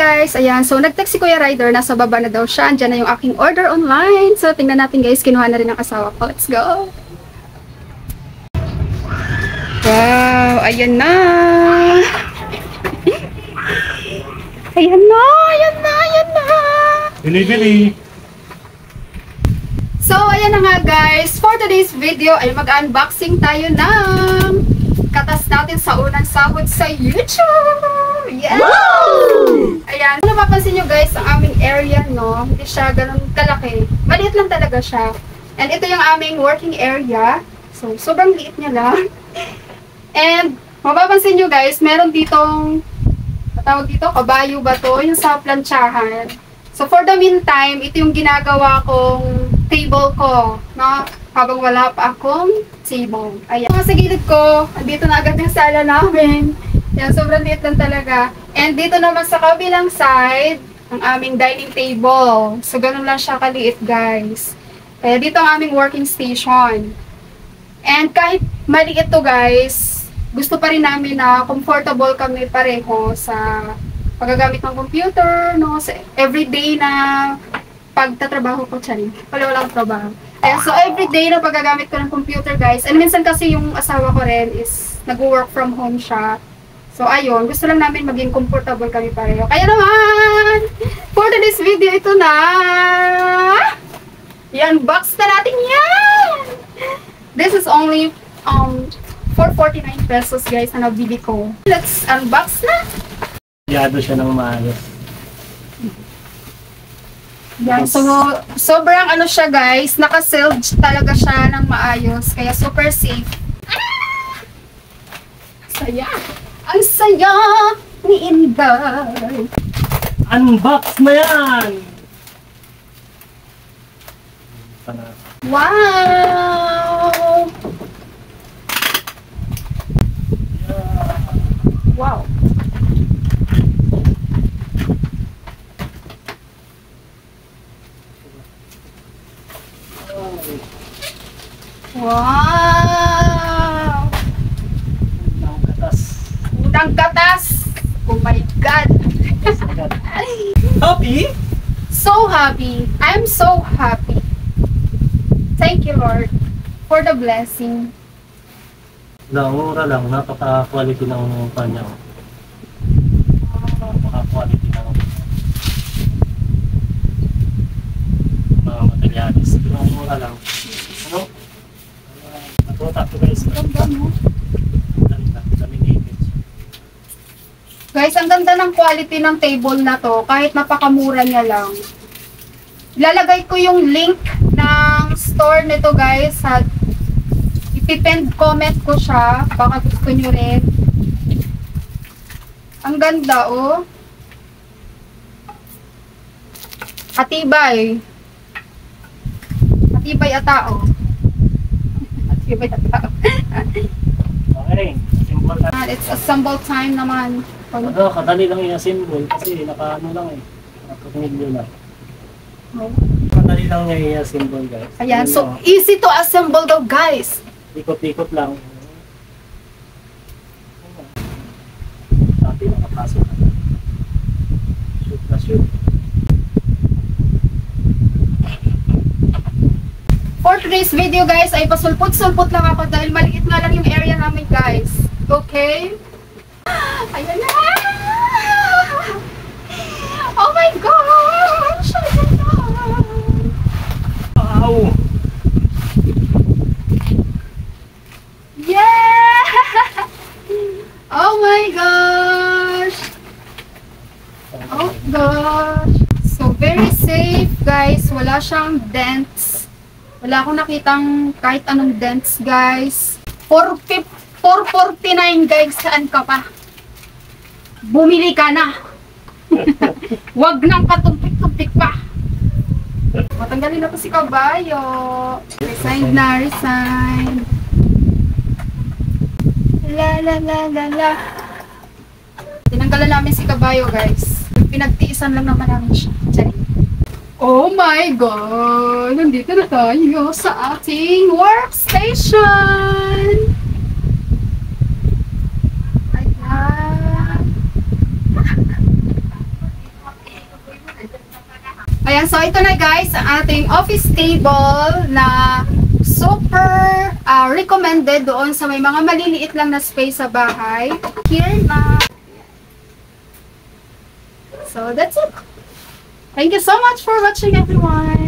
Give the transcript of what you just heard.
guys, ayan. So, nag-text si Kuya Ryder, nasa baba na daw siya. Andiyan na yung aking order online. So, tingnan natin guys, kinuha na rin ang asawa ko. Let's go! Wow! Ayan na! Ayan na! Ayan na! Ayan na! Bili-bili! So, ayan na nga guys. For today's video ay mag-unboxing tayo ng katas natin sa unang sahod sa YouTube! Yes! Wow! Ayan. Kung napapansin nyo guys, ang aming area, no? Hindi siya ganun kalaki. Maliit lang talaga siya. And ito yung aming working area. So, sobrang liit niya lang. And, mapapansin nyo guys, meron ditong, tawag dito, kabayo ba to? Yung sa plantsahan. So, for the meantime, ito yung ginagawa kong table ko, no? Habang wala pa akong table. Ayan. Sa gilid ko, dito na agad yung sala namin. Yan, sobrang liit lang talaga. And dito naman sa kabilang side, ang aming dining table. So, ganun lang siya kaliit, guys. Kaya dito ang aming working station. And kahit maliit to, guys, gusto pa rin namin na comfortable kami pareho sa paggagamit ng computer, no? Sa everyday na pagtatrabaho ko, tiyan. Walang trabaho. Ayan, so everyday na paggagamit ko ng computer, guys. And minsan kasi yung asawa ko rin is nag-work from home siya. So ayun, gusto lang namin maging comfortable kami pareho. Kaya naman, for today's video, ito na. I-unbox na natin yan. This is only 449 pesos, guys, na nabili ko. Let's unbox na. Yado siya ng maayos. Yan, so sobrang ano siya guys, naka-sealed talaga siya ng maayos, kaya super safe. Saya! Ang saya ni Inday! Unbox na yan! Wow! Wow! Wow! Unang katas. Unang katas! Oh my God! Happy? So happy! I'm so happy! Thank you, Lord, for the blessing. Mura lang, napaka-quality ng kanya. Napaka-quality ng mga materialis. Mura lang. Ano? Natutak ko guys. Ganda mo. Ganda. Laminated. Guys, ang ganda ng quality ng table na to, kahit napakamura niya lang. Ilalagay ko yung link ng store nito guys, at ipipend comment ko siya, baka gusto nyo rin. Ang ganda, oh. Atibay. Atibay ata, oh. Atibay ata. Okay. Symbol na. It's assemble time naman. Ano, kadali lang yung symbol kasi naka-ano lang eh. Naka-milyo lang. Oh. Kadali lang niya yung symbol guys. Ayan, so easy to assemble daw guys. Ikot-ikot lang. Tapi nakapasok. Shoot na shoot. For today's video guys, ay pasulpot-sulpot lang ako dahil maliit nga lang yung area namin guys. Okay? Ayan na! Oh my gosh! Ayan na! Wow! Yeah! Oh my gosh! Oh gosh! So very safe guys. Wala siyang dents. Wala akong nakitang kahit anong dents guys. 449 guys. Saan ka pa? Bumili ka na. Wag nang katumpik-tumpik pa. Matanggalin na po si Kabayo. Resigned na, resigned. La la la la la. Tinanggalan namin si Kabayo guys. Pinagtiisan lang naman namin siya. Diyan. Oh my God! Nandito na tayo sa ating workstation! Ayan! Ayan, so ito na guys, ang ating office table na super recommended doon sa may mga maliliit lang na space sa bahay. Here na. So, that's it. Thank you so much for watching, everyone.